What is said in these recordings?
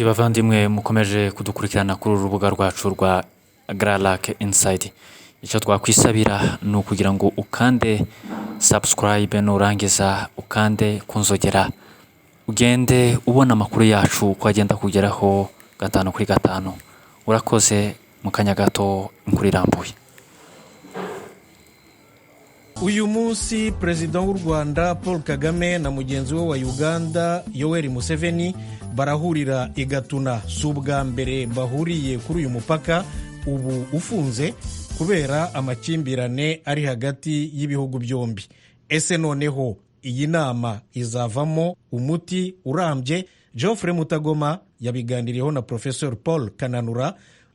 bavandimwe mukomeje kudukurikirana kuri uru rubuga rwacu rwa Garalac Inside. Icyo twakwisabira ni ukugira ngo ukande subscribe nurangiza ukande kunzogera ugende ubona amakuru yacu uko agenda kugeraho gatanu kuri gatanu. Urakoze mu kanya gato inkuru irambuye. Uyu munsi Perezida w'u Rwanda Paul Kagame na mugenzi we wa Uganda Yoweri Museveni barahurira i Gatuna. Si ubwa mbere bahuriye kuri uyu mupaka ubu ufunze kubera amakimbirane ari hagati y'ibihugu byombi. Ese noneho iyi nama izavamo umuti urambye? Geoffrey Mutagoma yabiganiriyeho na Professor Paul Kananura,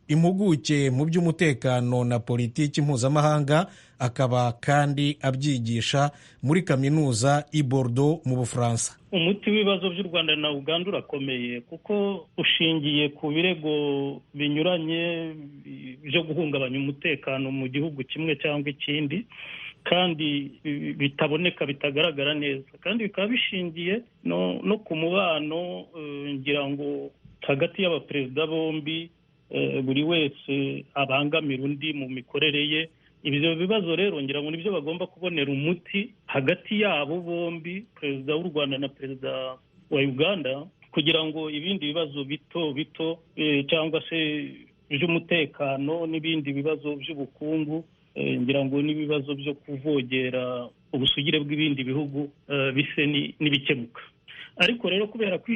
impuguke mu by'umutekano na politiki mpuzamahanga, akaba kandi abyigisha muri kaminuza i Bordeaux mu Bufaransa. Umuti w'ibibazo by'u Rwanda na Uganda urakomeye kuko ushingiye ku birego binyuranye byo guhungabanya umutekano mu gihugu kimwe cyangwa ikindi, kandi bitaboneka, bitagaragara neza, kandi bikaba bishingiye no ku mubano ngira ngo hagati y'abaperezida bombi, buri wese abangamira undi mu mikorere ye. Ibyo bibazo rero ngira ngo nibyo bagomba kubonera umuti hagati yabo bombi, perezida w'u Rwanda na perezida wa Uganda, kugira ngo ibindi bibazo bito bito cyangwa se by'umutekano n'ibindi bibazo by'ubukungu, ngira ngo n'ibibazo byo kuvogera ubusugire bw'ibindi bihugu bise n'ibikemuka. Ariko rero kubera ko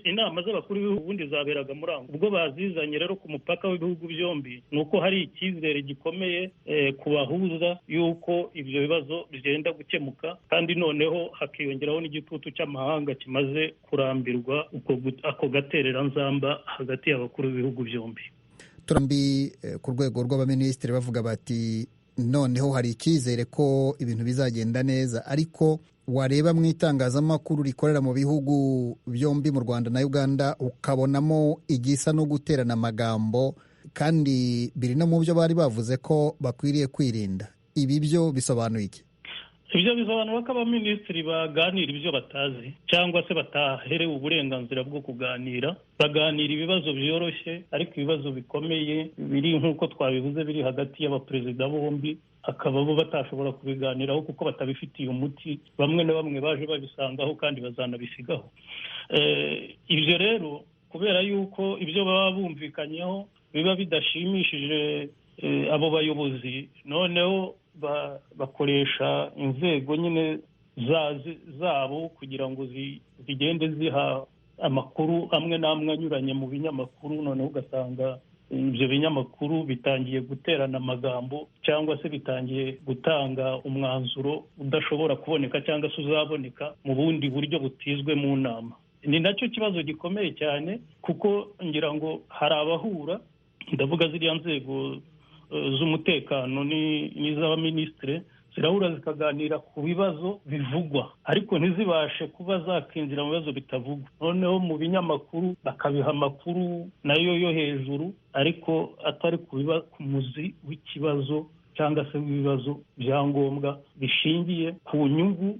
inama z'abakuru b'ibihugu ubundi zaberaga muri aho, ubwo bazizanye rero ku mupaka w'ibihugu byombi, ni uko hari icyizere gikomeye kubahuza y'uko ibyo bibazo bigenda gukemuka, kandi noneho hakiyongeraho n'igitutu cy'amahanga kimaze kurambirwa ako gatereranzamba hagati y'abakuru b'ibihugu byombi. Turambi ku rwego rw'abaminisitiri bavuga bati noneho hari icyizere ko ibintu bizagenda neza, ariko wareba mu itangazamakuru rikorera mu bihugu byombi mu Rwanda na Uganda ukabonamo igisa no guterana amagambo, kandi biri no mu byo bari bavuze ko bakwiriye kwirinda. Ibi byo bisobanuye iki? Ibyo bisobanura ko abaminisitiri baganira ibyo batazi cyangwa se bataherewe uburenganzira bwo kuganira, baganira ibibazo byoroshye, ariko ibibazo bikomeye biri nk'uko twabivuze biri hagati y'abaperezida bombi akaba bo batashobora kubiganiraho kuko batabifitiye umuti. Bamwe na bamwe baje babisangaho kandi bazanabisigaho. Ibyo rero kubera yuko ibyo baba bumvikanyeho biba bidashimishije abo bayobozi, noneho bakoresha inzego nyine zabo kugira ngo zigende ziha amakuru amwe n'amwe anyuranye mu binyamakuru, noneho ugasanga ibyo binyamakuru bitangiye guterana amagambo cyangwa se bitangiye gutanga umwanzuro udashobora kuboneka cyangwa se uzaboneka mu bundi buryo butizwe mu nama. Ni nacyo kibazo gikomeye cyane, kuko ngira ngo hari abahura, ndavuga ziriya nzego z'umutekano n'iz'abaminisitiri, zirahura zikaganira ku bibazo bivugwa ariko ntizibashe kuba zakinjira mu bibazo bitavugwa. Noneho mu binyamakuru bakabiha amakuru nayo yo hejuru, ariko atari ku muzi w'ikibazo cyangwa se w'ibibazo bya ngombwa bishingiye ku nyungu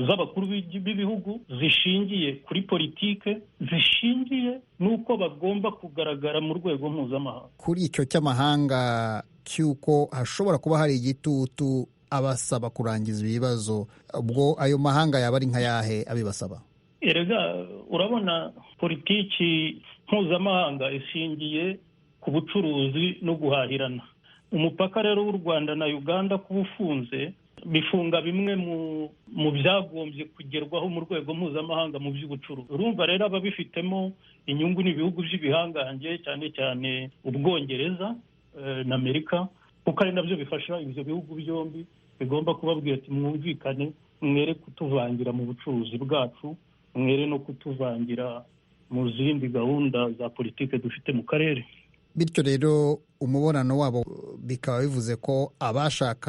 z'abakuru b'ibihugu, zishingiye kuri politike, zishingiye n'uko bagomba kugaragara mu rwego mpuzamahanga. Kuri icyo cy'amahanga cy'uko hashobora kuba hari igitutu abasaba kurangiza ibibazo, ubwo ayo mahanga yaba ari nka yahe abibasaba? Erega urabona politiki mpuzamahanga ishingiye ku bucuruzi no guhahirana. Umupaka rero w'u Rwanda na Uganda kuba ufunze bifunga bimwe mu byagombye kugerwaho mu rwego mpuzamahanga mu by'ubucuruzi. Urumva rero ababifitemo inyungu n'ibihugu by'ibihangange, cyane cyane Ubwongereza na Amerika, kuko ari nabyo bifasha ibyo bihugu byombi. Bigomba kubabwira ati mwumvikane, mwere kutuvangira mu bucuruzi bwacu, mwere no kutuvangira mu zindi gahunda za politike dufite mu karere. Bityo rero umubonano wabo bikaba bivuze ko abashaka